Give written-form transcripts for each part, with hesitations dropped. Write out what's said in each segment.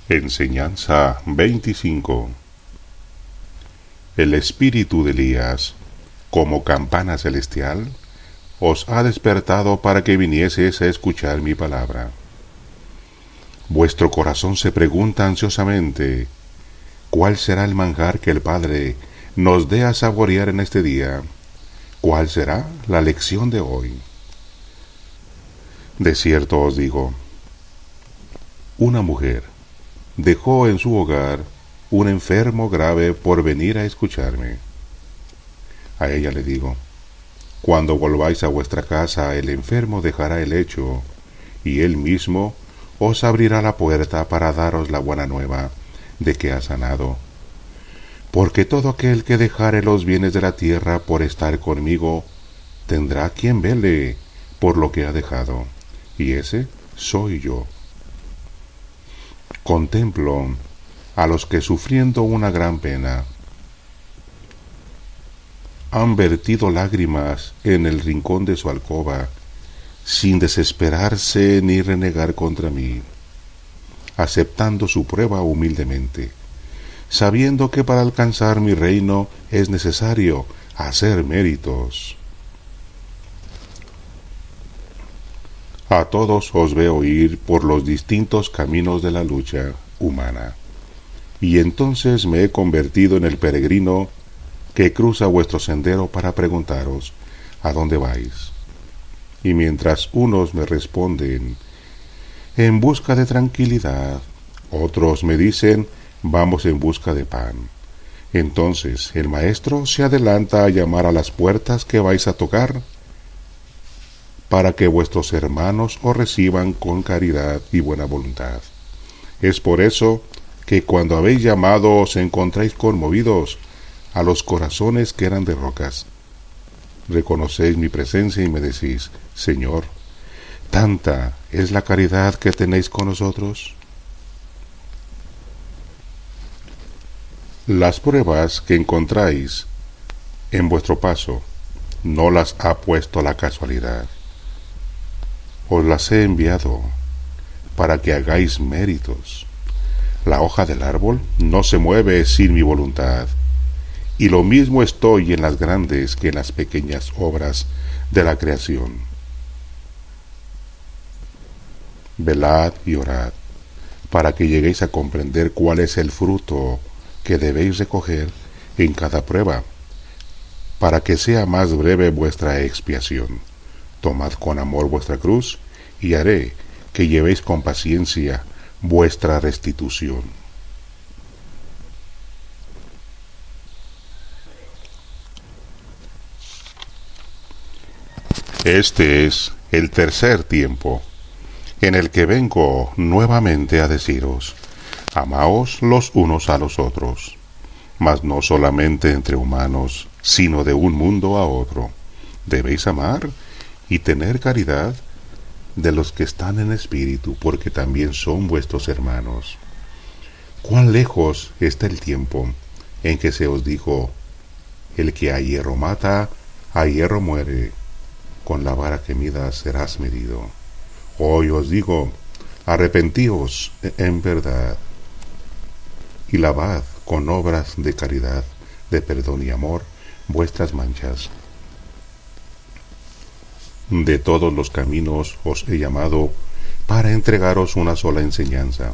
Enseñanza 25. El espíritu de Elías, como campana celestial, os ha despertado para que vinieseis a escuchar mi palabra. Vuestro corazón se pregunta ansiosamente, ¿cuál será el manjar que el Padre nos dé a saborear en este día? ¿Cuál será la lección de hoy? De cierto os digo, una mujer dejó en su hogar un enfermo grave por venir a escucharme. A ella le digo, cuando volváis a vuestra casa, el enfermo dejará el lecho, y él mismo os abrirá la puerta para daros la buena nueva de que ha sanado. Porque todo aquel que dejare los bienes de la tierra por estar conmigo, tendrá quien vele por lo que ha dejado, y ese soy yo. Contemplo a los que sufriendo una gran pena han vertido lágrimas en el rincón de su alcoba, sin desesperarse ni renegar contra mí, aceptando su prueba humildemente, sabiendo que para alcanzar mi reino es necesario hacer méritos. A todos os veo ir por los distintos caminos de la lucha humana, y entonces me he convertido en el peregrino que cruza vuestro sendero para preguntaros, ¿a dónde vais? Y mientras unos me responden, en busca de tranquilidad, otros me dicen, vamos en busca de pan. Entonces el maestro se adelanta a llamar a las puertas que vais a tocar, para que vuestros hermanos os reciban con caridad y buena voluntad. Es por eso que cuando habéis llamado os encontráis conmovidos a los corazones que eran de rocas. Reconocéis mi presencia y me decís, Señor, ¿tanta es la caridad que tenéis con nosotros? Las pruebas que encontráis en vuestro paso no las ha puesto la casualidad. Os las he enviado para que hagáis méritos. La hoja del árbol no se mueve sin mi voluntad, y lo mismo estoy en las grandes que en las pequeñas obras de la creación. Velad y orad, para que lleguéis a comprender cuál es el fruto que debéis recoger en cada prueba, para que sea más breve vuestra expiación. Tomad con amor vuestra cruz, y haré que llevéis con paciencia vuestra restitución. Este es el tercer tiempo, en el que vengo nuevamente a deciros, amaos los unos a los otros, mas no solamente entre humanos, sino de un mundo a otro. Debéis amar y tener caridad de los que están en espíritu, porque también son vuestros hermanos. ¿Cuán lejos está el tiempo en que se os dijo, el que a hierro mata, a hierro muere, con la vara que midas serás medido? Hoy os digo, arrepentíos en verdad, y lavad con obras de caridad, de perdón y amor, vuestras manchas. De todos los caminos os he llamado para entregaros una sola enseñanza.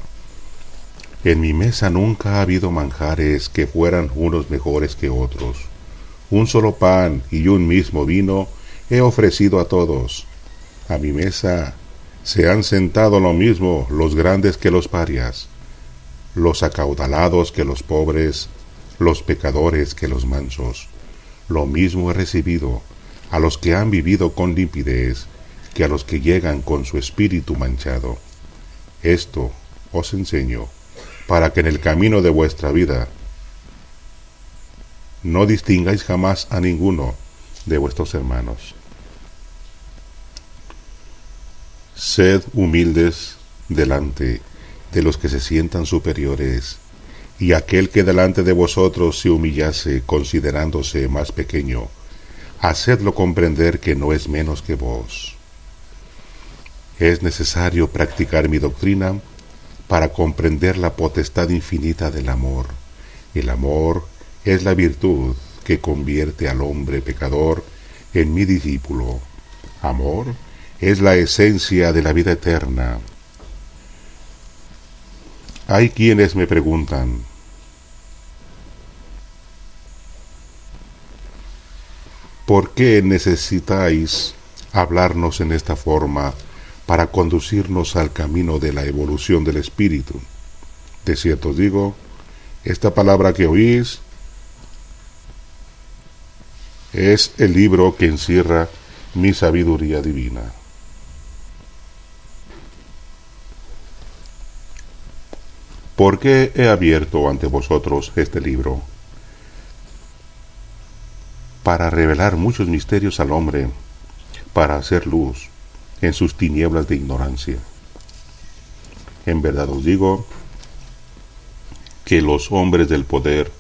En mi mesa nunca ha habido manjares que fueran unos mejores que otros. Un solo pan y un mismo vino he ofrecido a todos. A mi mesa se han sentado lo mismo los grandes que los parias, los acaudalados que los pobres, los pecadores que los mansos. Lo mismo he recibido a los que han vivido con limpidez que a los que llegan con su espíritu manchado. Esto os enseño para que en el camino de vuestra vida no distingáis jamás a ninguno de vuestros hermanos. Sed humildes delante de los que se sientan superiores, y aquel que delante de vosotros se humillase considerándose más pequeño, hacedlo comprender que no es menos que vos. Es necesario practicar mi doctrina para comprender la potestad infinita del amor. El amor es la virtud que convierte al hombre pecador en mi discípulo. Amor es la esencia de la vida eterna. Hay quienes me preguntan, ¿por qué necesitáis hablarnos en esta forma para conducirnos al camino de la evolución del espíritu? De cierto os digo, esta palabra que oís es el libro que encierra mi sabiduría divina. ¿Por qué he abierto ante vosotros este libro? Para revelar muchos misterios al hombre, para hacer luz en sus tinieblas de ignorancia. En verdad os digo que los hombres del poder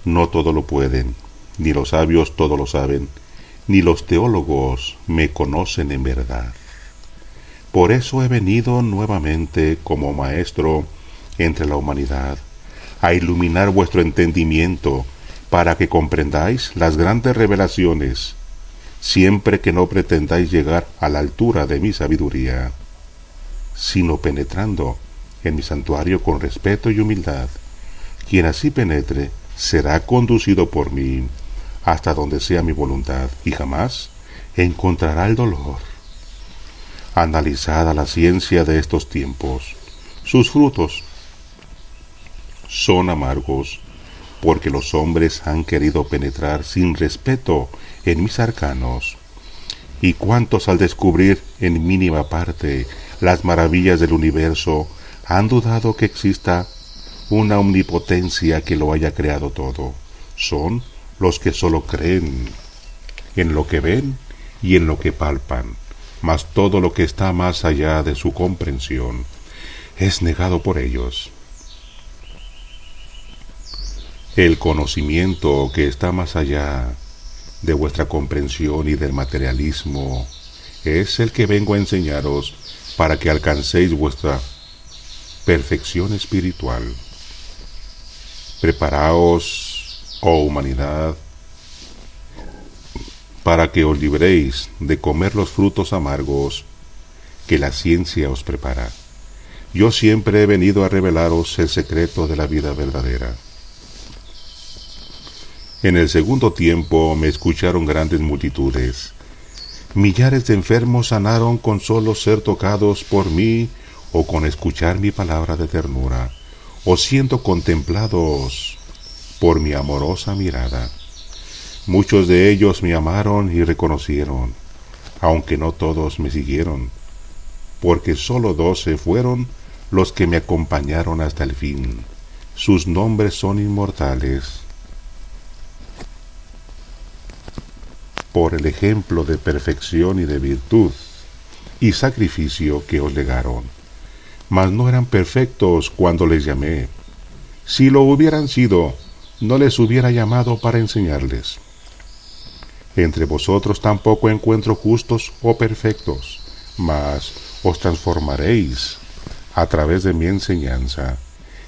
no todo lo pueden, ni los sabios todo lo saben, ni los teólogos me conocen en verdad. Por eso he venido nuevamente como maestro entre la humanidad, a iluminar vuestro entendimiento, para que comprendáis las grandes revelaciones, siempre que no pretendáis llegar a la altura de mi sabiduría, sino penetrando en mi santuario con respeto y humildad. Quien así penetre será conducido por mí hasta donde sea mi voluntad, y jamás encontrará el dolor. Analizada la ciencia de estos tiempos, sus frutos son amargos, porque los hombres han querido penetrar sin respeto en mis arcanos. Y cuantos al descubrir en mínima parte las maravillas del universo han dudado que exista una omnipotencia que lo haya creado todo, son los que solo creen en lo que ven y en lo que palpan, mas todo lo que está más allá de su comprensión es negado por ellos. El conocimiento que está más allá de vuestra comprensión y del materialismo es el que vengo a enseñaros para que alcancéis vuestra perfección espiritual. Preparaos, oh humanidad, para que os libréis de comer los frutos amargos que la ciencia os prepara. Yo siempre he venido a revelaros el secreto de la vida verdadera. En el segundo tiempo me escucharon grandes multitudes. Millares de enfermos sanaron con solo ser tocados por mí o con escuchar mi palabra de ternura, o siendo contemplados por mi amorosa mirada. Muchos de ellos me amaron y reconocieron, aunque no todos me siguieron, porque solo 12 fueron los que me acompañaron hasta el fin. Sus nombres son inmortales, por el ejemplo de perfección y de virtud y sacrificio que os legaron. Mas no eran perfectos cuando les llamé. Si lo hubieran sido, no les hubiera llamado para enseñarles. Entre vosotros tampoco encuentro justos o perfectos, mas os transformaréis a través de mi enseñanza,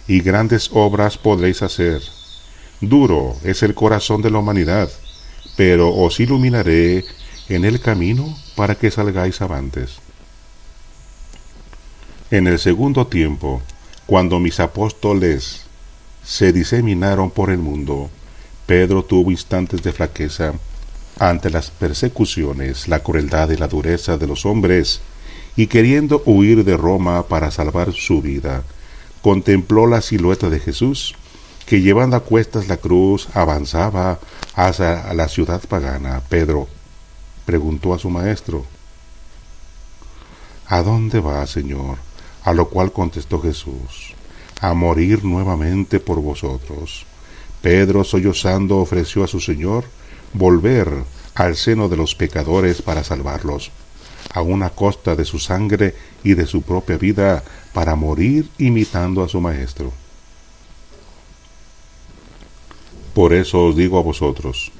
y grandes obras podréis hacer. Duro es el corazón de la humanidad, pero os iluminaré en el camino para que salgáis avantes. En el segundo tiempo, cuando mis apóstoles se diseminaron por el mundo, Pedro tuvo instantes de flaqueza ante las persecuciones, la crueldad y la dureza de los hombres, y queriendo huir de Roma para salvar su vida, contempló la silueta de Jesús, que llevando a cuestas la cruz avanzaba hacia la ciudad pagana. Pedro preguntó a su maestro: ¿A dónde va, Señor? A lo cual contestó Jesús: a morir nuevamente por vosotros. Pedro, sollozando, ofreció a su Señor volver al seno de los pecadores para salvarlos, aun a costa de su sangre y de su propia vida, para morir imitando a su Maestro. Por eso os digo a vosotros,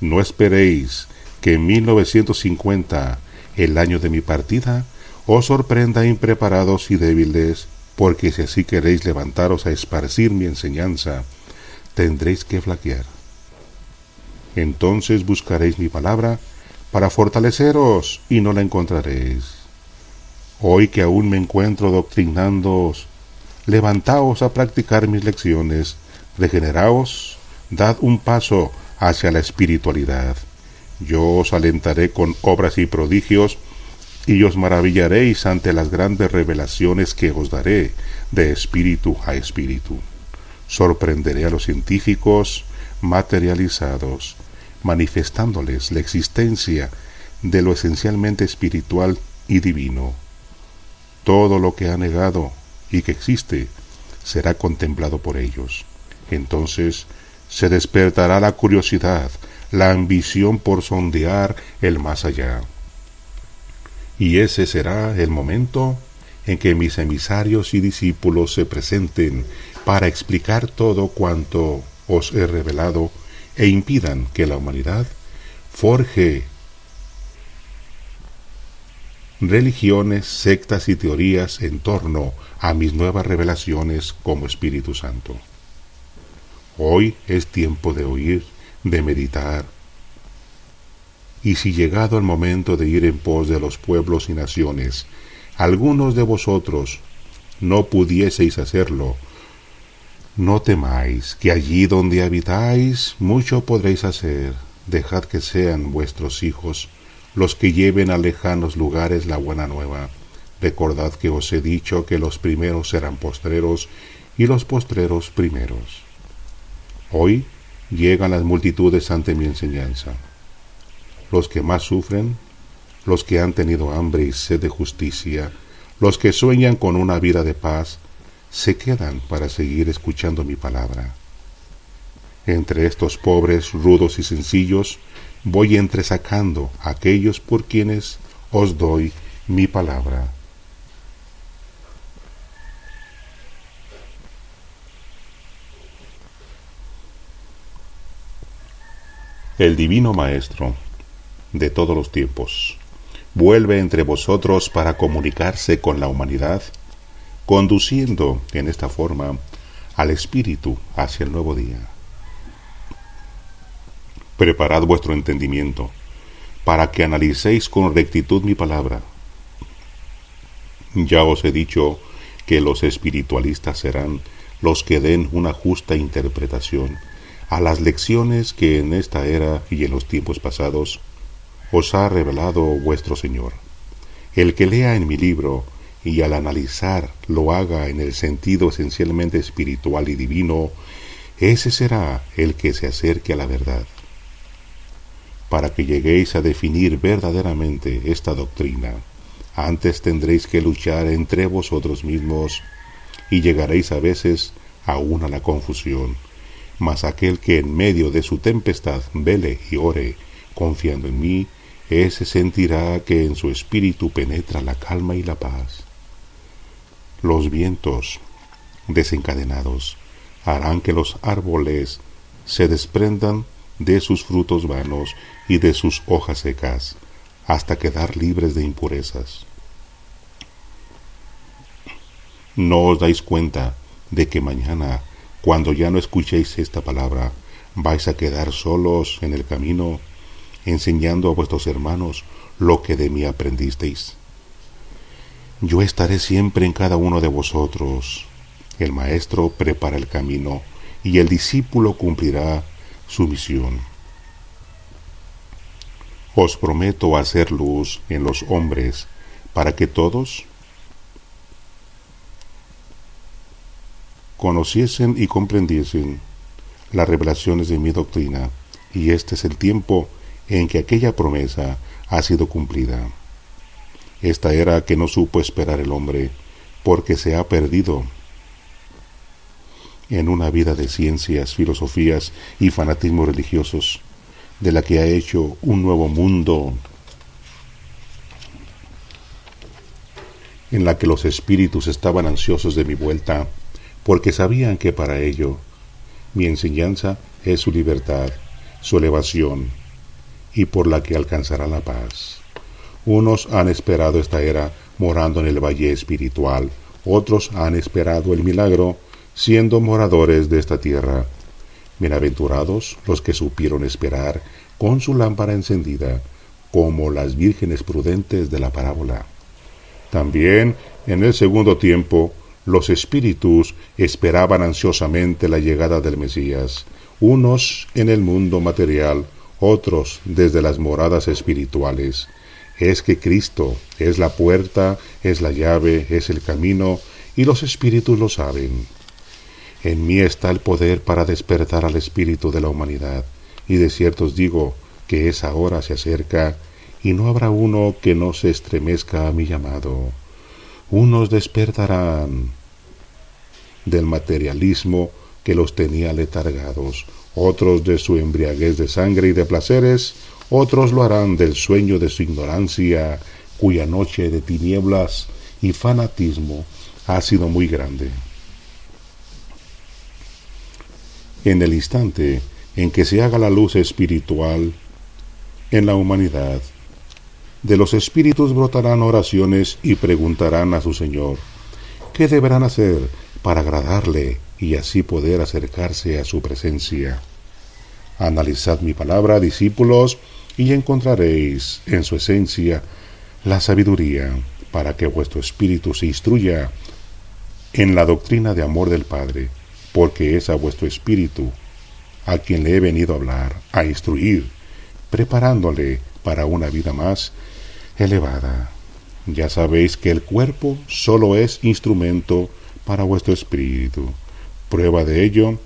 no esperéis que en 1950, el año de mi partida, os sorprenda impreparados y débiles, porque si así queréis levantaros a esparcir mi enseñanza, tendréis que flaquear. Entonces buscaréis mi palabra para fortaleceros y no la encontraréis. Hoy que aún me encuentro doctrinándoos, levantaos a practicar mis lecciones, regeneraos, dad un paso hacia la espiritualidad. Yo os alentaré con obras y prodigios, y os maravillaréis ante las grandes revelaciones que os daré de espíritu a espíritu. Sorprenderé a los científicos materializados, manifestándoles la existencia de lo esencialmente espiritual y divino. Todo lo que ha negado y que existe será contemplado por ellos. Entonces se despertará la curiosidad, la ambición por sondear el más allá. Y ese será el momento en que mis emisarios y discípulos se presenten para explicar todo cuanto os he revelado e impidan que la humanidad forje religiones, sectas y teorías en torno a mis nuevas revelaciones como Espíritu Santo. Hoy es tiempo de oír, de meditar, y si llegado el momento de ir en pos de los pueblos y naciones, algunos de vosotros no pudieseis hacerlo, no temáis, que allí donde habitáis mucho podréis hacer. Dejad que sean vuestros hijos los que lleven a lejanos lugares la buena nueva. Recordad que os he dicho que los primeros serán postreros y los postreros primeros. Hoy llegan las multitudes ante mi enseñanza. Los que más sufren, los que han tenido hambre y sed de justicia, los que sueñan con una vida de paz, se quedan para seguir escuchando mi palabra. Entre estos pobres, rudos y sencillos, voy entresacando a aquellos por quienes os doy mi palabra. El Divino Maestro de todos los tiempos vuelve entre vosotros para comunicarse con la humanidad, conduciendo en esta forma al Espíritu hacia el nuevo día. Preparad vuestro entendimiento para que analicéis con rectitud mi palabra. Ya os he dicho que los espiritualistas serán los que den una justa interpretación a las lecciones que en esta era y en los tiempos pasados os ha revelado vuestro Señor. El que lea en mi libro y al analizar lo haga en el sentido esencialmente espiritual y divino, ese será el que se acerque a la verdad. Para que lleguéis a definir verdaderamente esta doctrina, antes tendréis que luchar entre vosotros mismos y llegaréis a veces aún a la confusión. Mas aquel que en medio de su tempestad vele y ore, confiando en mí, ese sentirá que en su espíritu penetra la calma y la paz. Los vientos desencadenados harán que los árboles se desprendan de sus frutos vanos y de sus hojas secas, hasta quedar libres de impurezas. ¿No os dais cuenta de que mañana, cuando ya no escuchéis esta palabra, vais a quedar solos en el camino, enseñando a vuestros hermanos lo que de mí aprendisteis? Yo estaré siempre en cada uno de vosotros. El maestro prepara el camino y el discípulo cumplirá su misión. Os prometo hacer luz en los hombres para que todos conociesen y comprendiesen las revelaciones de mi doctrina, y este es el tiempo en que aquella promesa ha sido cumplida. Esta era que no supo esperar el hombre, porque se ha perdido en una vida de ciencias, filosofías y fanatismos religiosos, de la que ha hecho un nuevo mundo en la que los espíritus estaban ansiosos de mi vuelta, porque sabían que para ello mi enseñanza es su libertad, su elevación, y por la que alcanzará la paz. Unos han esperado esta era morando en el valle espiritual. Otros han esperado el milagro, siendo moradores de esta tierra. Bienaventurados los que supieron esperar con su lámpara encendida, como las vírgenes prudentes de la parábola. También, en el segundo tiempo, los espíritus esperaban ansiosamente la llegada del Mesías, unos en el mundo material, otros desde las moradas espirituales. Es que Cristo es la puerta, es la llave, es el camino, y los espíritus lo saben. En mí está el poder para despertar al espíritu de la humanidad, y de cierto os digo que esa hora se acerca, y no habrá uno que no se estremezca a mi llamado. Unos despertarán del materialismo que los tenía letargados, otros de su embriaguez de sangre y de placeres, otros lo harán del sueño de su ignorancia, cuya noche de tinieblas y fanatismo ha sido muy grande. En el instante en que se haga la luz espiritual en la humanidad, de los espíritus brotarán oraciones y preguntarán a su Señor, ¿qué deberán hacer para agradarle y así poder acercarse a su presencia? Analizad mi palabra, discípulos, y encontraréis en su esencia la sabiduría para que vuestro espíritu se instruya en la doctrina de amor del Padre, porque es a vuestro espíritu a quien le he venido a hablar, a instruir, preparándole para una vida más elevada. Ya sabéis que el cuerpo solo es instrumento para vuestro espíritu. Prueba de ello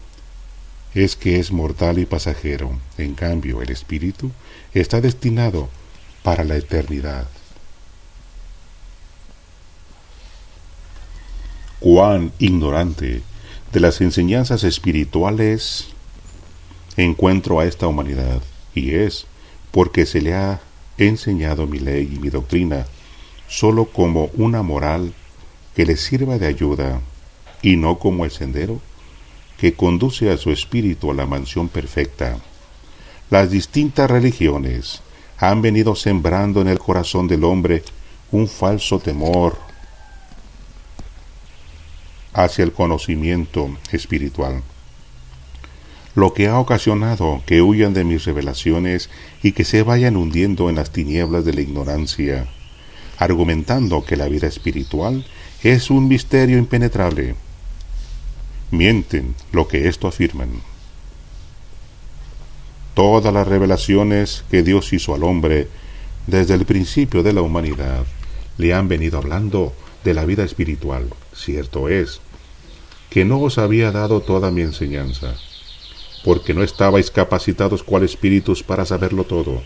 es que es mortal y pasajero. En cambio, el espíritu está destinado para la eternidad. Cuán ignorante de las enseñanzas espirituales encuentro a esta humanidad, y es porque se le ha enseñado mi ley y mi doctrina sólo como una moral que le sirva de ayuda y no como el sendero que conduce a su espíritu a la mansión perfecta. Las distintas religiones han venido sembrando en el corazón del hombre un falso temor hacia el conocimiento espiritual, lo que ha ocasionado que huyan de mis revelaciones y que se vayan hundiendo en las tinieblas de la ignorancia, argumentando que la vida espiritual es un misterio impenetrable. Mienten lo que esto afirman. Todas las revelaciones que Dios hizo al hombre desde el principio de la humanidad le han venido hablando de la vida espiritual. Cierto es que no os había dado toda mi enseñanza, porque no estabais capacitados cual espíritus para saberlo todo,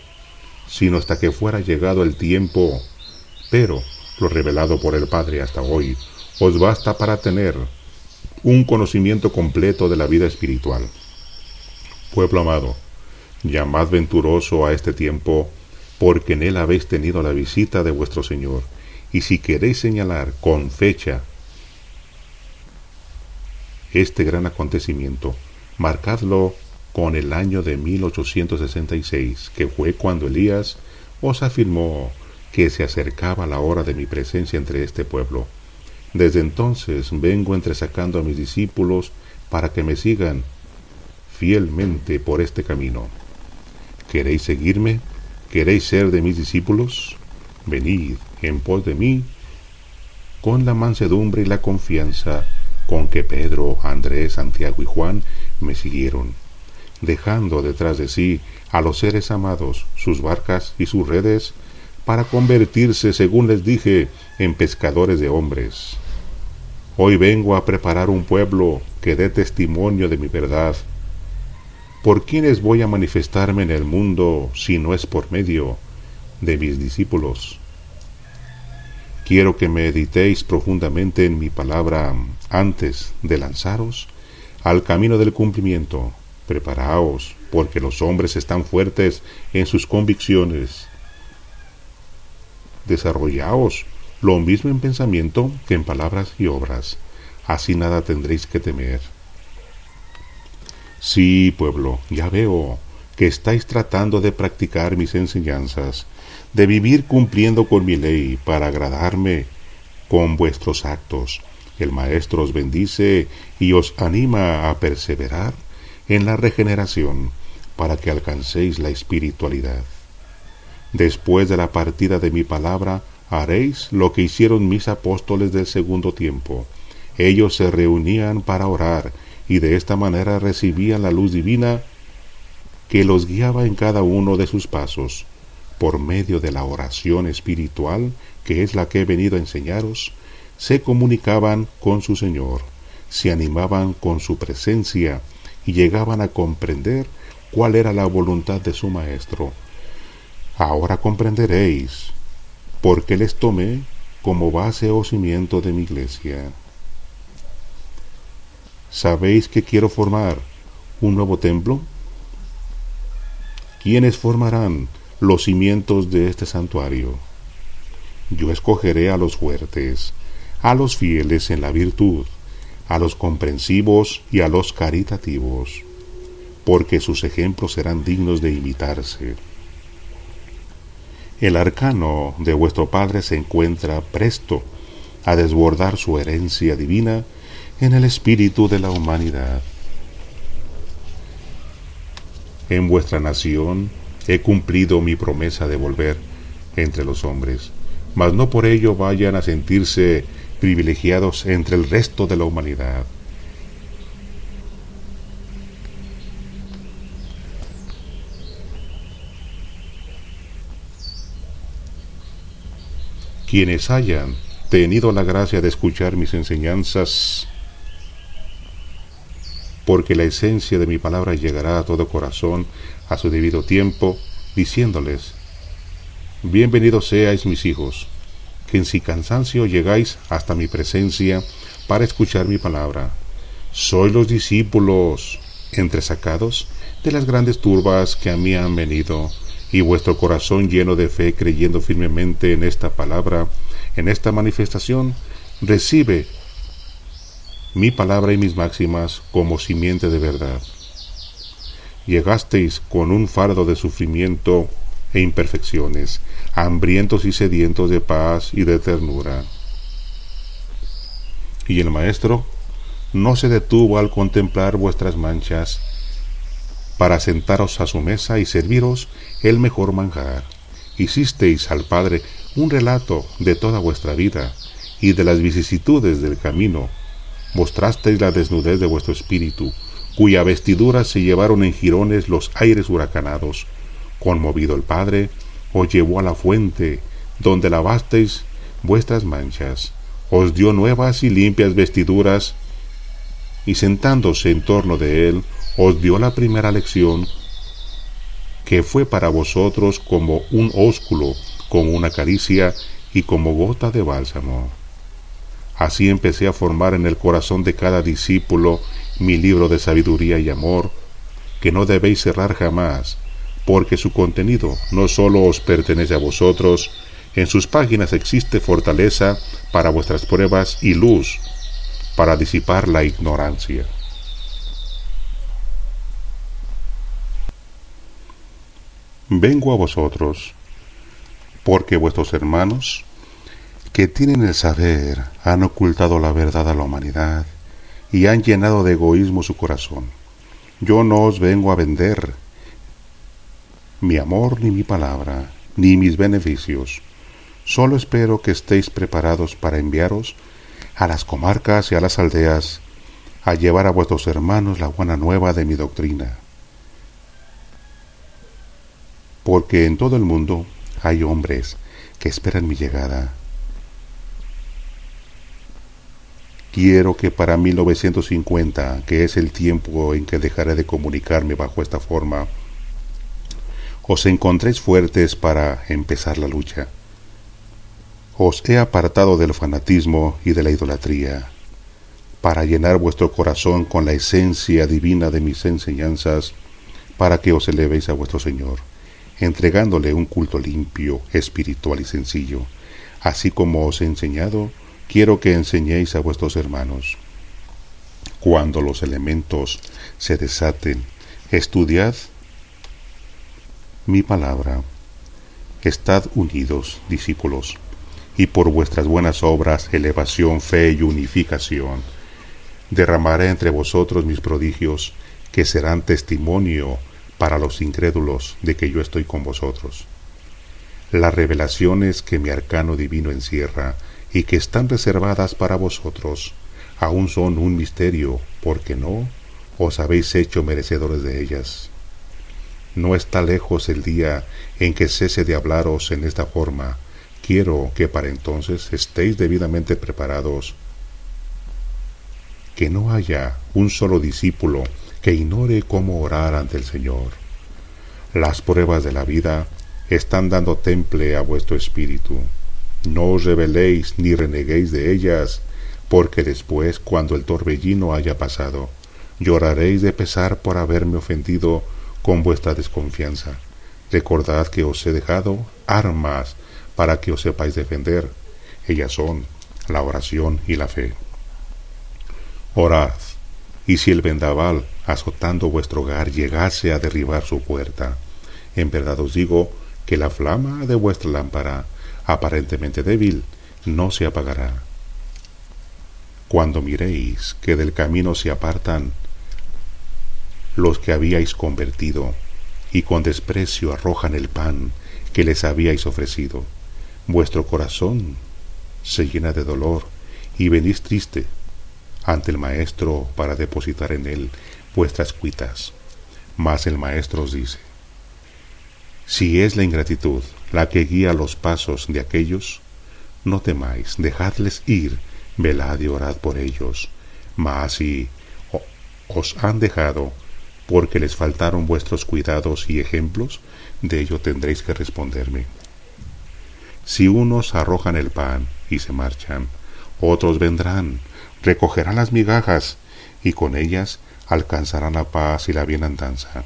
sino hasta que fuera llegado el tiempo. Pero lo revelado por el Padre hasta hoy os basta para tener un conocimiento completo de la vida espiritual. Pueblo amado, llamad venturoso a este tiempo, porque en él habéis tenido la visita de vuestro Señor, y si queréis señalar con fecha este gran acontecimiento, marcadlo con el año de 1866, que fue cuando Elías os afirmó que se acercaba la hora de mi presencia entre este pueblo. Desde entonces vengo entresacando a mis discípulos para que me sigan fielmente por este camino. ¿Queréis seguirme? ¿Queréis ser de mis discípulos? Venid en pos de mí con la mansedumbre y la confianza con que Pedro, Andrés, Santiago y Juan me siguieron, dejando detrás de sí a los seres amados, sus barcas y sus redes, para convertirse, según les dije, en pescadores de hombres. Hoy vengo a preparar un pueblo que dé testimonio de mi verdad. ¿Por quiénes voy a manifestarme en el mundo si no es por medio de mis discípulos? Quiero que meditéis profundamente en mi palabra antes de lanzaros al camino del cumplimiento. Preparaos, porque los hombres están fuertes en sus convicciones. Desarrollaos lo mismo en pensamiento que en palabras y obras. Así nada tendréis que temer. Sí, pueblo, ya veo que estáis tratando de practicar mis enseñanzas, de vivir cumpliendo con mi ley para agradarme con vuestros actos. El Maestro os bendice y os anima a perseverar en la regeneración para que alcancéis la espiritualidad. Después de la partida de mi palabra, haréis lo que hicieron mis apóstoles del segundo tiempo. Ellos se reunían para orar y de esta manera recibían la luz divina que los guiaba en cada uno de sus pasos. Por medio de la oración espiritual, que es la que he venido a enseñaros, se comunicaban con su Señor, se animaban con su presencia y llegaban a comprender cuál era la voluntad de su Maestro. Ahora comprenderéis por qué les tomé como base o cimiento de mi iglesia. ¿Sabéis que quiero formar un nuevo templo? ¿Quiénes formarán los cimientos de este santuario? Yo escogeré a los fuertes, a los fieles en la virtud, a los comprensivos y a los caritativos, porque sus ejemplos serán dignos de imitarse. El arcano de vuestro Padre se encuentra presto a desbordar su herencia divina en el espíritu de la humanidad. En vuestra nación he cumplido mi promesa de volver entre los hombres, mas no por ello vayan a sentirse privilegiados entre el resto de la humanidad. Quienes hayan tenido la gracia de escuchar mis enseñanzas, porque la esencia de mi palabra llegará a todo corazón a su debido tiempo, diciéndoles: bienvenidos seáis mis hijos, que sin cansancio llegáis hasta mi presencia para escuchar mi palabra. Sois los discípulos entresacados de las grandes turbas que a mí han venido, y vuestro corazón lleno de fe, creyendo firmemente en esta palabra, en esta manifestación, recibe mi palabra y mis máximas como simiente de verdad. Llegasteis con un fardo de sufrimiento e imperfecciones, hambrientos y sedientos de paz y de ternura. Y el Maestro no se detuvo al contemplar vuestras manchas, para sentaros a su mesa y serviros el mejor manjar. Hicisteis al Padre un relato de toda vuestra vida y de las vicisitudes del camino. Mostrasteis la desnudez de vuestro espíritu, cuya vestidura se llevaron en jirones los aires huracanados. Conmovido el Padre, os llevó a la fuente, donde lavasteis vuestras manchas. Os dio nuevas y limpias vestiduras, y sentándose en torno de él, os dio la primera lección, que fue para vosotros como un ósculo, como una caricia y como gota de bálsamo. Así empecé a formar en el corazón de cada discípulo mi libro de sabiduría y amor, que no debéis cerrar jamás, porque su contenido no sólo os pertenece a vosotros, en sus páginas existe fortaleza para vuestras pruebas y luz para disipar la ignorancia. Vengo a vosotros, porque vuestros hermanos, que tienen el saber, han ocultado la verdad a la humanidad y han llenado de egoísmo su corazón. Yo no os vengo a vender mi amor, ni mi palabra, ni mis beneficios. Solo espero que estéis preparados para enviaros a las comarcas y a las aldeas a llevar a vuestros hermanos la buena nueva de mi doctrina. Porque en todo el mundo hay hombres que esperan mi llegada. Quiero que para 1950, que es el tiempo en que dejaré de comunicarme bajo esta forma, os encontréis fuertes para empezar la lucha. Os he apartado del fanatismo y de la idolatría, para llenar vuestro corazón con la esencia divina de mis enseñanzas, para que os elevéis a vuestro Señor, entregándole un culto limpio, espiritual y sencillo. Así como os he enseñado, quiero que enseñéis a vuestros hermanos. Cuando los elementos se desaten, estudiad mi palabra. Estad unidos, discípulos, y por vuestras buenas obras, elevación, fe y unificación, derramaré entre vosotros mis prodigios, que serán testimonio para los incrédulos de que yo estoy con vosotros. Las revelaciones que mi arcano divino encierra y que están reservadas para vosotros, aún son un misterio, porque no os habéis hecho merecedores de ellas. No está lejos el día en que cese de hablaros en esta forma. Quiero que para entonces estéis debidamente preparados, que no haya un solo discípulo que ignore cómo orar ante el Señor. Las pruebas de la vida están dando temple a vuestro espíritu. No os rebeléis ni reneguéis de ellas, porque después, cuando el torbellino haya pasado, lloraréis de pesar por haberme ofendido con vuestra desconfianza. Recordad que os he dejado armas para que os sepáis defender. Ellas son la oración y la fe. Orad, y si el vendaval, azotando vuestro hogar, llegase a derribar su puerta, en verdad os digo que la flama de vuestra lámpara, aparentemente débil, no se apagará. Cuando miréis que del camino se apartan los que habíais convertido, y con desprecio arrojan el pan que les habíais ofrecido, vuestro corazón se llena de dolor, y venís triste ante el maestro para depositar en él vuestras cuitas. Mas el maestro os dice: si es la ingratitud la que guía los pasos de aquellos, no temáis, dejadles ir, velad y orad por ellos. Mas si os han dejado porque les faltaron vuestros cuidados y ejemplos, de ello tendréis que responderme. Si unos arrojan el pan y se marchan, otros vendrán, recogerán las migajas, y con ellas alcanzarán la paz y la bienandanza.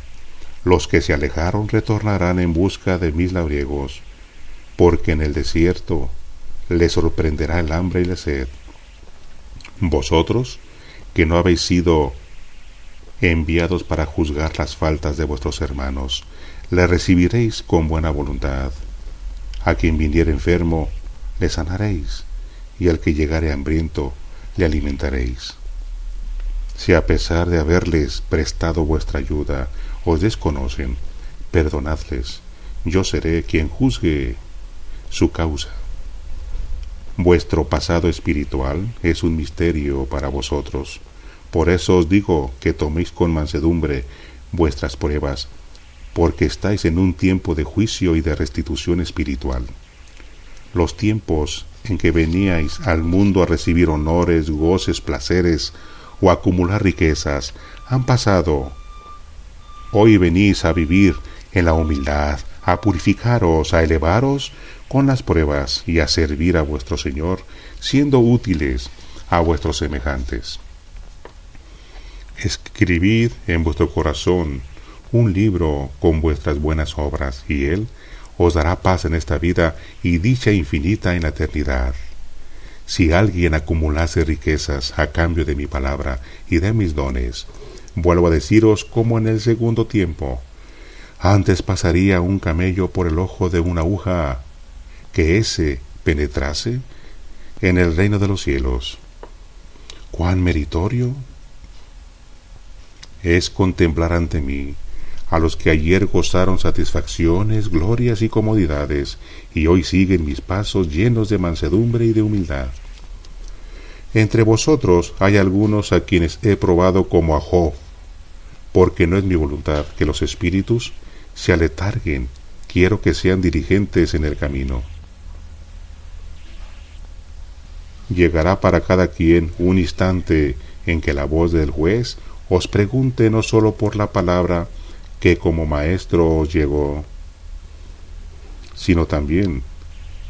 Los que se alejaron retornarán en busca de mis labriegos, porque en el desierto les sorprenderá el hambre y la sed. Vosotros, que no habéis sido enviados para juzgar las faltas de vuestros hermanos, le recibiréis con buena voluntad. A quien viniere enfermo, le sanaréis, y al que llegare hambriento, le alimentaréis. Si a pesar de haberles prestado vuestra ayuda, os desconocen, perdonadles, yo seré quien juzgue su causa. Vuestro pasado espiritual es un misterio para vosotros. Por eso os digo que toméis con mansedumbre vuestras pruebas, porque estáis en un tiempo de juicio y de restitución espiritual. Los tiempos en que veníais al mundo a recibir honores, goces, placeres o a acumular riquezas han pasado. Hoy venís a vivir en la humildad, a purificaros, a elevaros con las pruebas y a servir a vuestro Señor, siendo útiles a vuestros semejantes. Escribid en vuestro corazón un libro con vuestras buenas obras, y Él os dará paz en esta vida y dicha infinita en la eternidad. Si alguien acumulase riquezas a cambio de mi palabra y de mis dones, vuelvo a deciros como en el segundo tiempo, antes pasaría un camello por el ojo de una aguja que ése penetrase en el reino de los cielos. ¡Cuán meritorio es contemplar ante mí a los que ayer gozaron satisfacciones, glorias y comodidades, y hoy siguen mis pasos llenos de mansedumbre y de humildad! Entre vosotros hay algunos a quienes he probado como a Job, porque no es mi voluntad que los espíritus se aletarguen, quiero que sean diligentes en el camino. Llegará para cada quien un instante en que la voz del juez os pregunte no sólo por la palabra que como maestro os llegó, sino también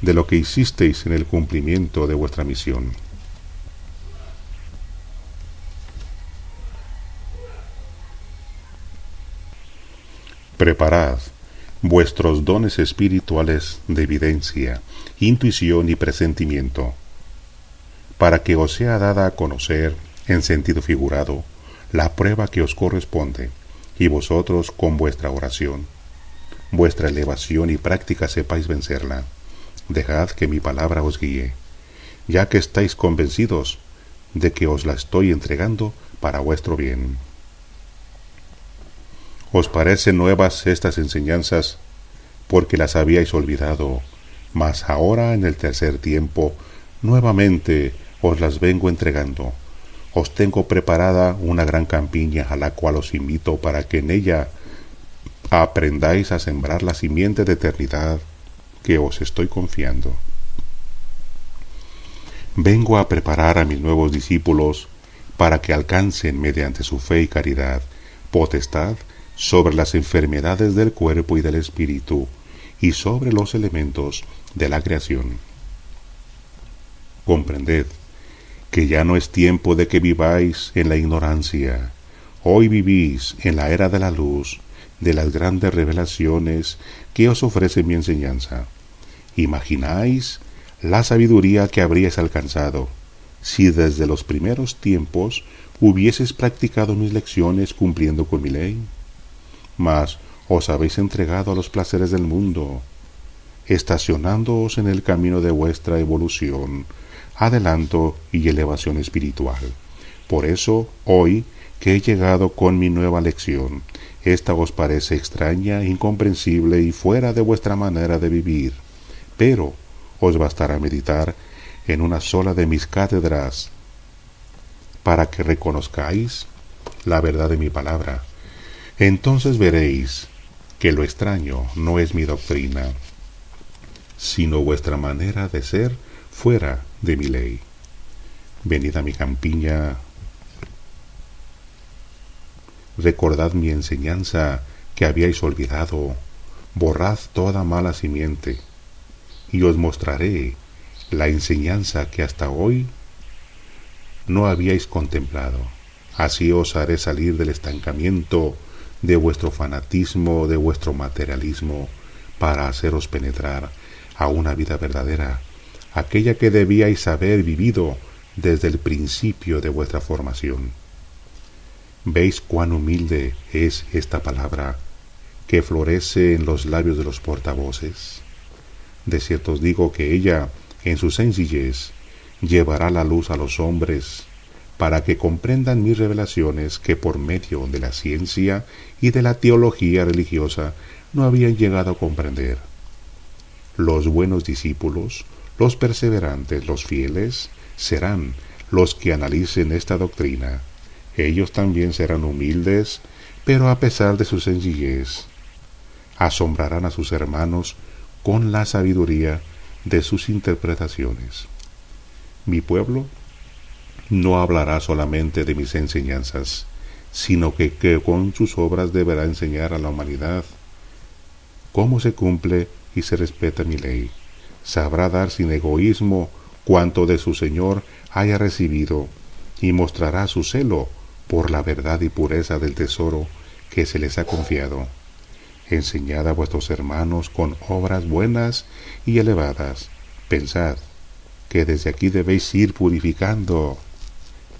de lo que hicisteis en el cumplimiento de vuestra misión. Preparad vuestros dones espirituales de evidencia, intuición y presentimiento, para que os sea dada a conocer, en sentido figurado, la prueba que os corresponde, y vosotros con vuestra oración, vuestra elevación y práctica sepáis vencerla. Dejad que mi palabra os guíe, ya que estáis convencidos de que os la estoy entregando para vuestro bien. ¿Os parecen nuevas estas enseñanzas porque las habíais olvidado? Mas ahora, en el tercer tiempo, nuevamente os las vengo entregando. Os tengo preparada una gran campiña a la cual os invito para que en ella aprendáis a sembrar la simiente de eternidad que os estoy confiando. Vengo a preparar a mis nuevos discípulos para que alcancen, mediante su fe y caridad, potestad sobre las enfermedades del cuerpo y del espíritu, y sobre los elementos de la creación. Comprended que ya no es tiempo de que viváis en la ignorancia. Hoy vivís en la era de la luz, de las grandes revelaciones que os ofrece mi enseñanza. ¿Imagináis la sabiduría que habríais alcanzado si desde los primeros tiempos hubieses practicado mis lecciones cumpliendo con mi ley? Mas os habéis entregado a los placeres del mundo, estacionándoos en el camino de vuestra evolución, adelanto y elevación espiritual. Por eso, hoy que he llegado con mi nueva lección, esta os parece extraña, incomprensible y fuera de vuestra manera de vivir, pero os bastará meditar en una sola de mis cátedras para que reconozcáis la verdad de mi palabra. Entonces veréis que lo extraño no es mi doctrina, sino vuestra manera de ser fuera de mi ley. Venid a mi campiña, recordad mi enseñanza que habíais olvidado, borrad toda mala simiente, y os mostraré la enseñanza que hasta hoy no habíais contemplado. Así os haré salir del estancamiento de vuestro fanatismo, de vuestro materialismo, para haceros penetrar a una vida verdadera, aquella que debíais haber vivido desde el principio de vuestra formación. ¿Veis cuán humilde es esta palabra que florece en los labios de los portavoces? De cierto os digo que ella, en su sencillez, llevará la luz a los hombres, para que comprendan mis revelaciones que por medio de la ciencia y de la teología religiosa no habían llegado a comprender. Los buenos discípulos, los perseverantes, los fieles, serán los que analicen esta doctrina. Ellos también serán humildes, pero a pesar de su sencillez, asombrarán a sus hermanos con la sabiduría de sus interpretaciones. Mi pueblo no hablará solamente de mis enseñanzas, sino que con sus obras deberá enseñar a la humanidad cómo se cumple y se respeta mi ley. Sabrá dar sin egoísmo cuanto de su Señor haya recibido, y mostrará su celo por la verdad y pureza del tesoro que se les ha confiado. Enseñad a vuestros hermanos con obras buenas y elevadas. Pensad que desde aquí debéis ir purificando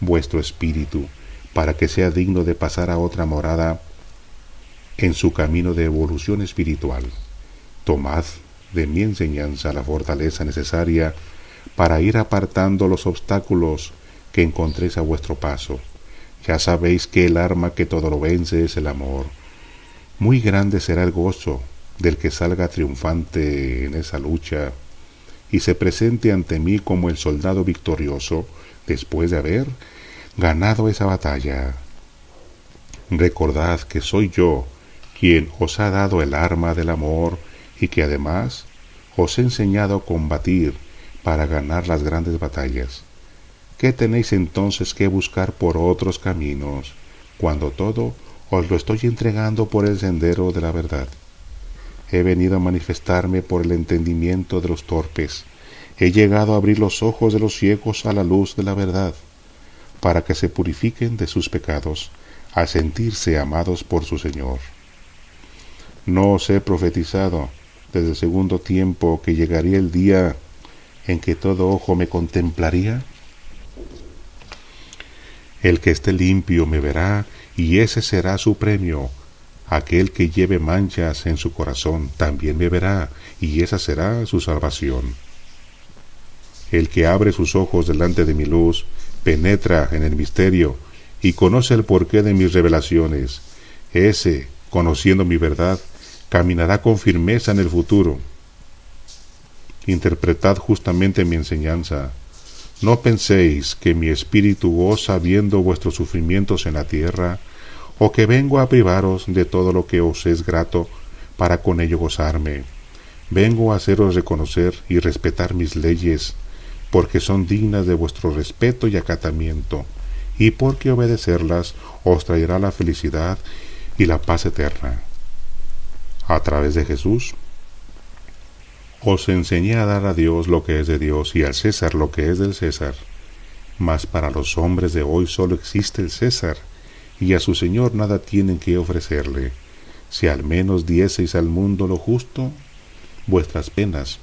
vuestro espíritu para que sea digno de pasar a otra morada en su camino de evolución espiritual. Tomad de mi enseñanza la fortaleza necesaria para ir apartando los obstáculos que encontréis a vuestro paso. Ya sabéis que el arma que todo lo vence es el amor. Muy grande será el gozo del que salga triunfante en esa lucha y se presente ante mí como el soldado victorioso después de haber ganado esa batalla. Recordad que soy yo quien os ha dado el arma del amor y que además os he enseñado a combatir para ganar las grandes batallas. ¿Qué tenéis entonces que buscar por otros caminos, cuando todo os lo estoy entregando por el sendero de la verdad? He venido a manifestarme por el entendimiento de los torpes. He llegado a abrir los ojos de los ciegos a la luz de la verdad, para que se purifiquen de sus pecados, a sentirse amados por su Señor. No os he profetizado desde el segundo tiempo que llegaría el día en que todo ojo me contemplaría. El que esté limpio me verá, y ese será su premio, Aquel que lleve manchas en su corazón también beberá, y esa será su salvación. El que abre sus ojos delante de mi luz, penetra en el misterio, y conoce el porqué de mis revelaciones. Ese, conociendo mi verdad, caminará con firmeza en el futuro. Interpretad justamente mi enseñanza. No penséis que mi espíritu goza viendo vuestros sufrimientos en la tierra, o que vengo a privaros de todo lo que os es grato, para con ello gozarme. Vengo a haceros reconocer y respetar mis leyes, porque son dignas de vuestro respeto y acatamiento, y porque obedecerlas os traerá la felicidad y la paz eterna. A través de Jesús, os enseñé a dar a Dios lo que es de Dios y al César lo que es del César. Mas para los hombres de hoy solo existe el César, y a su Señor nada tienen que ofrecerle. Si al menos dieseis al mundo lo justo, vuestras penas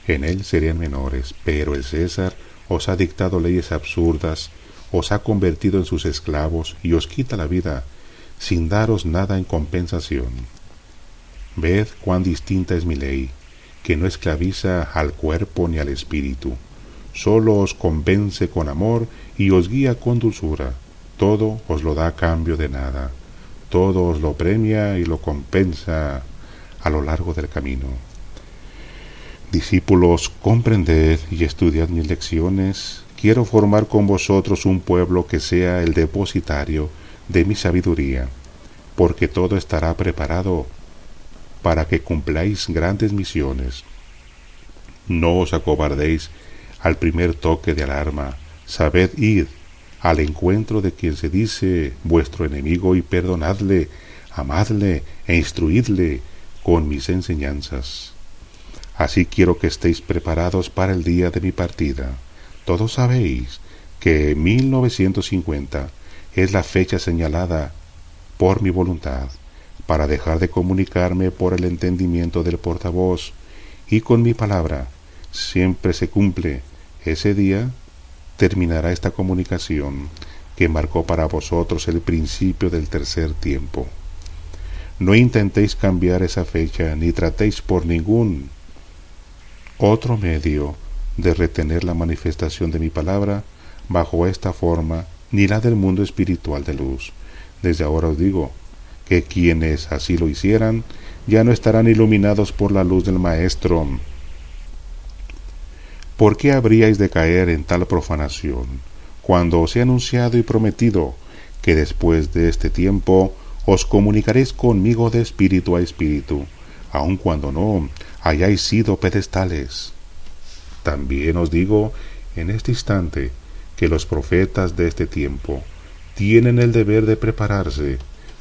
en él serían menores, pero el César os ha dictado leyes absurdas, os ha convertido en sus esclavos y os quita la vida, sin daros nada en compensación. Ved cuán distinta es mi ley, que no esclaviza al cuerpo ni al espíritu, solo os convence con amor y os guía con dulzura. Todo os lo da a cambio de nada, todo os lo premia y lo compensa a lo largo del camino. Discípulos, comprended y estudiad mis lecciones. Quiero formar con vosotros un pueblo que sea el depositario de mi sabiduría, porque todo estará preparado para que cumpláis grandes misiones. No os acobardéis al primer toque de alarma, sabed ir al encuentro de quien se dice vuestro enemigo y perdonadle, amadle e instruidle con mis enseñanzas. Así quiero que estéis preparados para el día de mi partida. Todos sabéis que 1950 es la fecha señalada por mi voluntad para dejar de comunicarme por el entendimiento del portavoz, y con mi palabra siempre se cumple. Ese día terminará esta comunicación que marcó para vosotros el principio del tercer tiempo. No intentéis cambiar esa fecha, ni tratéis por ningún otro medio de retener la manifestación de mi palabra bajo esta forma, ni la del mundo espiritual de luz. Desde ahora os digo que quienes así lo hicieran ya no estarán iluminados por la luz del Maestro. ¿Por qué habríais de caer en tal profanación, cuando os he anunciado y prometido que después de este tiempo os comunicaréis conmigo de espíritu a espíritu, aun cuando no hayáis sido pedestales? También os digo en este instante que los profetas de este tiempo tienen el deber de prepararse,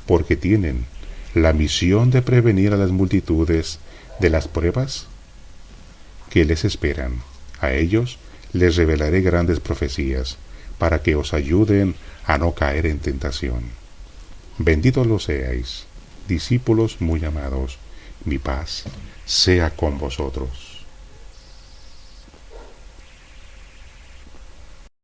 porque tienen la misión de prevenir a las multitudes de las pruebas que les esperan. A ellos les revelaré grandes profecías, para que os ayuden a no caer en tentación. Benditos lo seáis, discípulos muy amados. Mi paz sea con vosotros.